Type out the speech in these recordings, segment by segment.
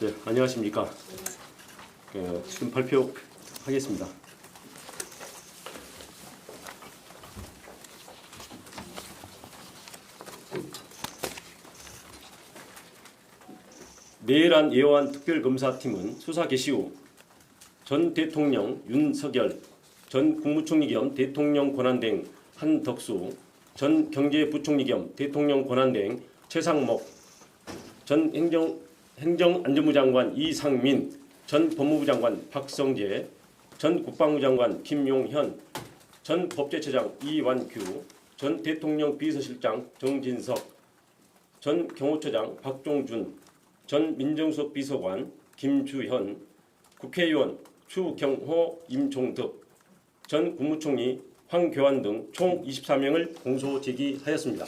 네, 안녕하십니까. 지금 발표하겠습니다. 내란 예호안 특별검사팀은 수사 개시 후 전 대통령 윤석열, 전 국무총리 겸 대통령 권한대행 한덕수, 전 경제부총리 겸 대통령 권한대행 최상목, 전 행정안전부 장관 이상민, 전 법무부 장관 박성재, 전 국방부 장관 김용현, 전 법제처장 이완규, 전 대통령 비서실장 정진석, 전 경호처장 박종준, 전 민정수석 비서관 김주현, 국회의원 추경호, 임종덕, 전 국무총리 황교안 등 총 24명을 공소 제기하였습니다.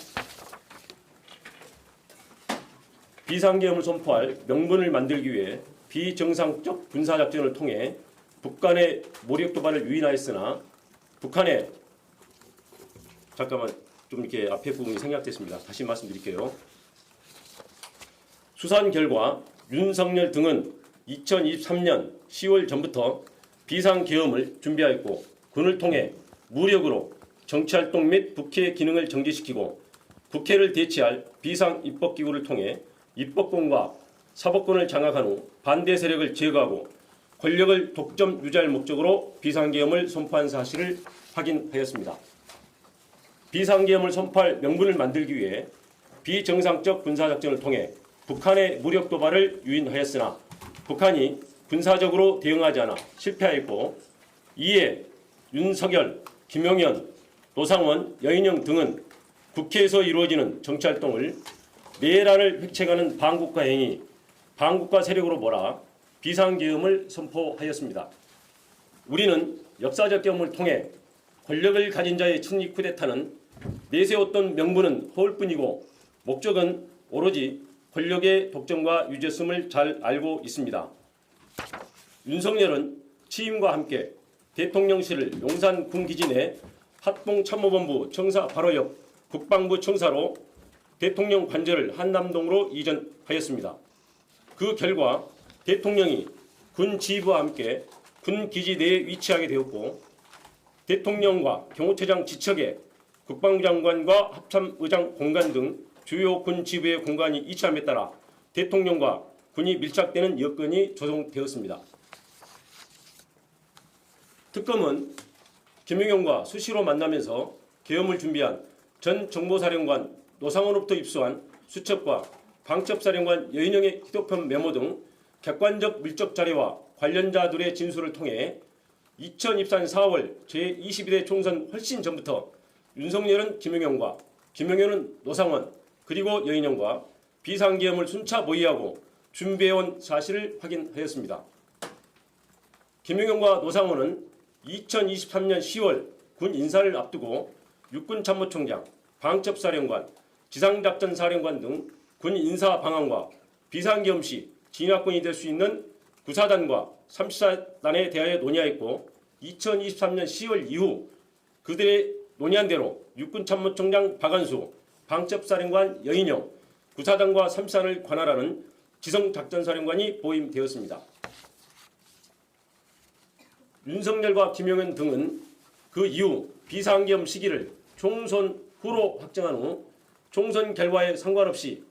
비상계엄을 선포할 명분을 만들기 위해 비정상적 군사작전을 통해 북한의 모력 도발을 유인하였으나 북한의 좀 이렇게 앞에 부분이 생략됐습니다. 다시 말씀드릴게요. 수사한 결과 윤석열 등은 2023년 10월 전부터 비상계엄을 준비하였고 군을 통해 무력으로 정치활동 및 국회 기능을 정지시키고 국회를 대체할 비상입법기구를 통해 입법권과 사법권을 장악한 후 반대 세력을 제거하고 권력을 독점 유지할 목적으로 비상계엄을 선포한 사실을 확인하였습니다. 비상계엄을 선포할 명분을 만들기 위해 비정상적 군사작전을 통해 북한의 무력 도발을 유인하였으나 북한이 군사적으로 대응하지 않아 실패하였고 이에 윤석열, 김용현, 노상원, 여인영 등은 국회에서 이루어지는 정치활동을 내란을 획책하는 반국가 행위, 반국가 세력으로 몰아 비상계엄을 선포하였습니다. 우리는 역사적 경험을 통해 권력을 가진 자의 측리 쿠데타는 내세웠던 명분은 허울뿐이고 목적은 오로지 권력의 독점과 유죄성을 잘 알고 있습니다. 윤석열은 취임과 함께 대통령실을 용산 군기지 내 합동참모본부 청사 바로 옆 국방부 청사로 대통령 관저를 한남동으로 이전하였습니다. 그 결과 대통령이 군 지휘부와 함께 군 기지 내에 위치하게 되었고 대통령과 경호처장 지척에 국방부 장관과 합참의장 공간 등 주요 군 지휘부의 공간이 이치함에 따라 대통령과 군이 밀착되는 여건이 조성되었습니다. 특검은 김용현과 수시로 만나면서 계엄을 준비한 전 정보사령관 노상원으로부터 입수한 수첩과 방첩사령관 여인영의 휴대폰 메모 등 객관적 밀접 자료와 관련자들의 진술을 통해 2024년 4월 제22대 총선 훨씬 전부터 윤석열은 김용현과 김용현은 노상원 그리고 여인영과 비상계엄을 순차 모의하고 준비해온 사실을 확인하였습니다. 김용현과 노상원은 2023년 10월 군 인사를 앞두고 육군참모총장, 방첩사령관, 지상작전사령관 등 군 인사 방안과 비상계엄 시 진압권이 될 수 있는 구사단과 34단에 대하여 논의하였고 2023년 10월 이후 그들의 논의한 대로 육군참모총장 박안수, 방첩사령관 여인영, 구사단과 34단을 관할하는 지성작전사령관이 보임되었습니다. 윤석열과 김용현 등은 그 이후 비상계엄 시기를 총선 후로 확정한 후 총선 결과에 상관없이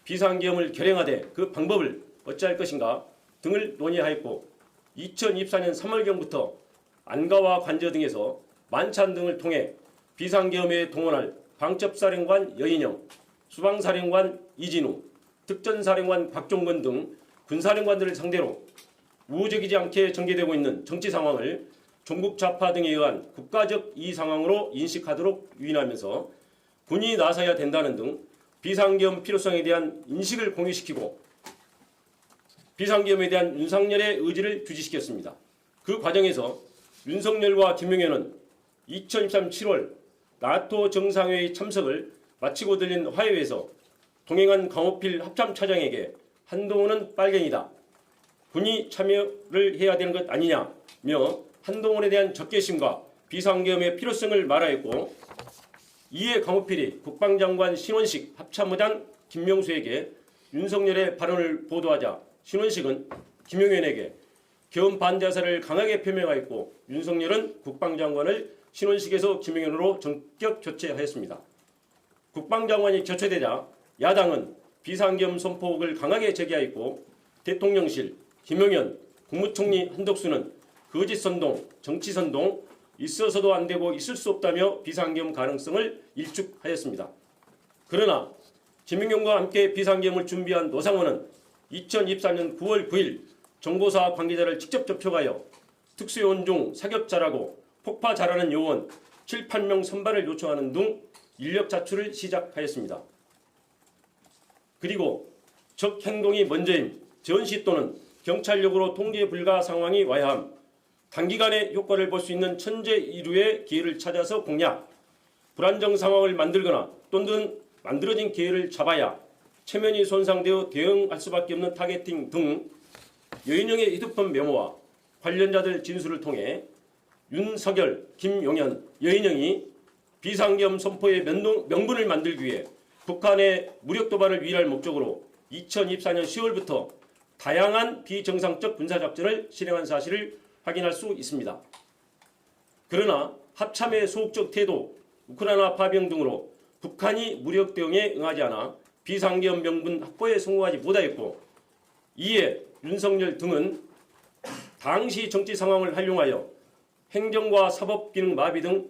비상계엄을 결행하되 그 방법을 어찌할 것인가 등을 논의하였고 2024년 3월경부터 안가와 관저 등에서 만찬 등을 통해 비상계엄에 동원할 방첩사령관 여인영, 수방사령관 이진우, 특전사령관 박종건 등 군사령관들을 상대로 우호적이지 않게 전개되고 있는 정치 상황을 종북 좌파 등에 의한 국가적 이의 상황으로 인식하도록 유인하면서 군이 나서야 된다는 등 비상계엄 필요성에 대한 인식을 공유시키고 비상계엄에 대한 윤석열의 의지를 규지시켰습니다. 그 과정에서 윤석열과 김용현은 2023년 7월 나토 정상회의 참석을 마치고 들린 화해회에서 동행한 강호필 합참차장에게 한동훈은 빨갱이다. 군이 참여를 해야 되는 것 아니냐며 한동훈에 대한 적개심과 비상계엄의 필요성을 말하였고 이에 강호필이 국방장관 신원식 합참의장 김명수에게 윤석열의 발언을 보도하자 신원식은 김용현에게 계엄 반대 사를 강하게 표명하였고 윤석열은 국방장관을 신원식에서 김용현으로 전격 교체하였습니다. 국방장관이 교체되자 야당은 비상계엄 선포를 강하게 제기하였고 대통령실, 김용현, 국무총리 한덕수는 거짓선동, 정치선동, 있어서도 안되고 있을 수 없다며 비상계엄 가능성을 일축하였습니다. 그러나 김용현과 함께 비상계엄을 준비한 노상원은 2024년 9월 9일 정보사 관계자를 직접 접촉하여 특수요원 중 사격 잘하고 폭파 잘하는 요원 7, 8명 선발을 요청하는 등 인력 자출을 시작하였습니다. 그리고 적 행동이 먼저임, 전시 또는 경찰력으로 통제 불가 상황이 와야 함, 단기간에 효과를 볼 수 있는 천재 이루의 기회를 찾아서 공략, 불안정 상황을 만들거나 또는 만들어진 기회를 잡아야 체면이 손상되어 대응할 수밖에 없는 타겟팅 등 여인영의 휴대폰 메모와 관련자들 진술을 통해 윤석열, 김용현, 여인영이 비상계엄 선포의 명분을 만들기 위해 북한의 무력 도발을 위할 목적으로 2024년 10월부터 다양한 비정상적 군사작전을 실행한 사실을 확인할 수 있습니다. 그러나 합참의 소극적 태도, 우크라이나 파병 등으로 북한이 무력 대응에 응하지 않아 비상계엄 명분 확보에 성공하지 못하였고, 이에 윤석열 등은 당시 정치 상황을 활용하여 행정과 사법 기능 마비 등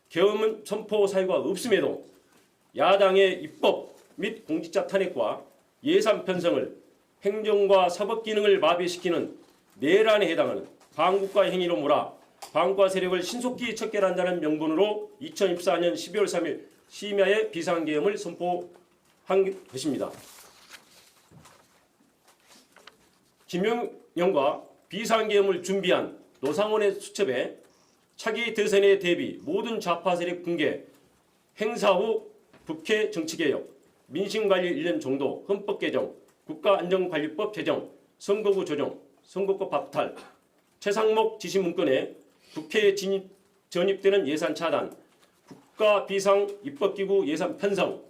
계엄 선포 사유가 없음에도 야당의 입법 및 공직자 탄핵과 예산 편성을 행정과 사법 기능을 마비시키는 내란에 해당하는 반국가 행위로 몰아 반국가 세력을 신속히 척결한다는 명분으로 2024년 12월 3일 심야에 비상계엄을 선포한 것입니다. 김용현과 비상계엄을 준비한 노상원의 수첩에 차기 대선에 대비 모든 좌파 세력 붕괴, 행사 후 국회 정치개혁, 민심관리 1년 정도, 헌법 개정, 국가안전관리법 제정, 선거구 조정, 선거법 박탈, 최상목 지시 문건에 국회에 전입되는 예산 차단, 국가 비상 입법기구 예산 편성,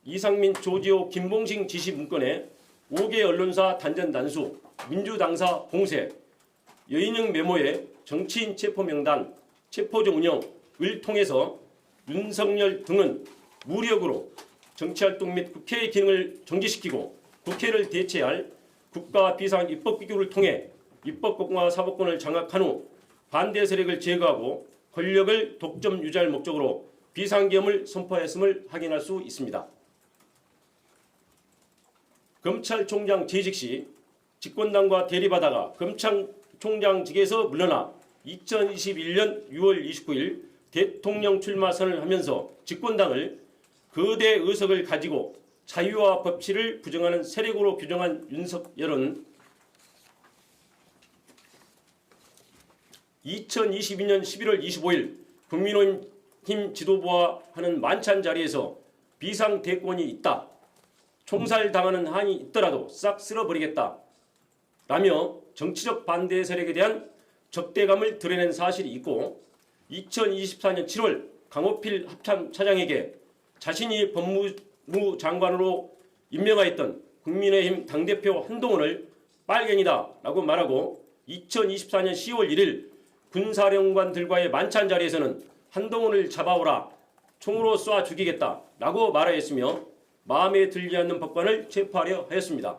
이상민, 조지호, 김봉식 지시 문건에 5개 언론사 단전 단수, 민주당사 공세, 여인영 메모에 정치인 체포 명단, 체포조 운영을 통해서 윤석열 등은 무력으로 정치활동 및 국회의 기능을 정지시키고 국회를 대체할 국가 비상 입법기구를 통해 입법권과 사법권을 장악한 후 반대 세력을 제거하고 권력을 독점 유지할 목적으로 비상계엄을 선포했음을 확인할 수 있습니다. 검찰총장 재직 시 집권당과 대립하다가 검찰총장직에서 물러나 2021년 6월 29일 대통령 출마 선언을 하면서 집권당을 거대 의석을 가지고 자유와 법치를 부정하는 세력으로 규정한 윤석열은 2022년 11월 25일 국민의힘 지도부와 하는 만찬 자리에서 비상대권이 있다, 총살당하는 한이 있더라도 싹 쓸어버리겠다 라며 정치적 반대 세력에 대한 적대감을 드러낸 사실이 있고, 2024년 7월 강호필 합참 차장에게 자신이 법무부 장관으로 임명하였던 국민의힘 당대표 한동훈을 빨갱이다 라고 말하고, 2024년 10월 1일 군사령관들과의 만찬 자리에서는 한동훈을 잡아오라, 총으로 쏴 죽이겠다 라고 말하였으며 마음에 들지 않는 법관을 체포하려 하였습니다.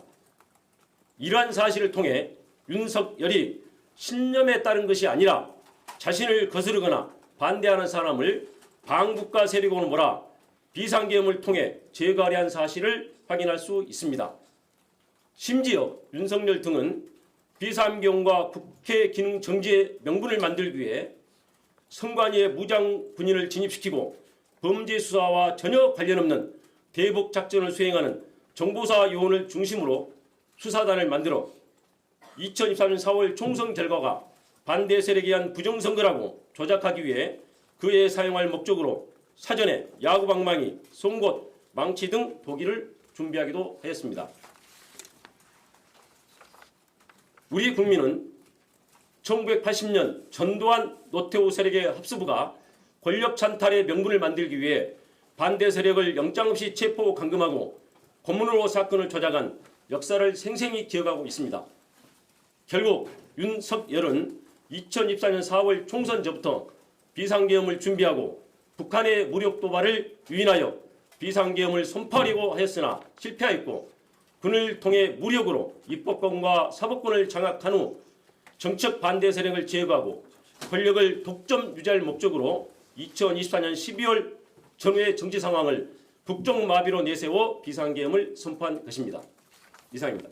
이러한 사실을 통해 윤석열이 신념에 따른 것이 아니라 자신을 거스르거나 반대하는 사람을 반국가 세력으로 몰아 비상계엄을 통해 제거하려 한 사실을 확인할 수 있습니다. 심지어 윤석열 등은 비상계엄과 국회 기능 정지의 명분을 만들기 위해 선관위에 무장 군인을 진입시키고 범죄 수사와 전혀 관련 없는 대북 작전을 수행하는 정보사 요원을 중심으로 수사단을 만들어 2024년 4월 총선 결과가 반대 세력에 의한 부정선거라고 조작하기 위해 그에 사용할 목적으로 사전에 야구방망이, 송곳, 망치 등 도기를 준비하기도 하였습니다. 우리 국민은 1980년 전두환 노태우 세력의 합수부가 권력 찬탈의 명분을 만들기 위해 반대 세력을 영장 없이 체포 감금하고 고문으로 사건을 조작한 역사를 생생히 기억하고 있습니다. 결국 윤석열은 2024년 4월 총선 전부터 비상계엄을 준비하고 북한의 무력 도발을 유인하여 비상계엄을 선포하려고 하였으나 실패하였고, 군을 통해 무력으로 입법권과 사법권을 장악한 후 정책 반대 세력을 제거하고 권력을 독점 유지할 목적으로 2024년 12월 전후의 정치 상황을 국정마비로 내세워 비상계엄을 선포한 것입니다. 이상입니다.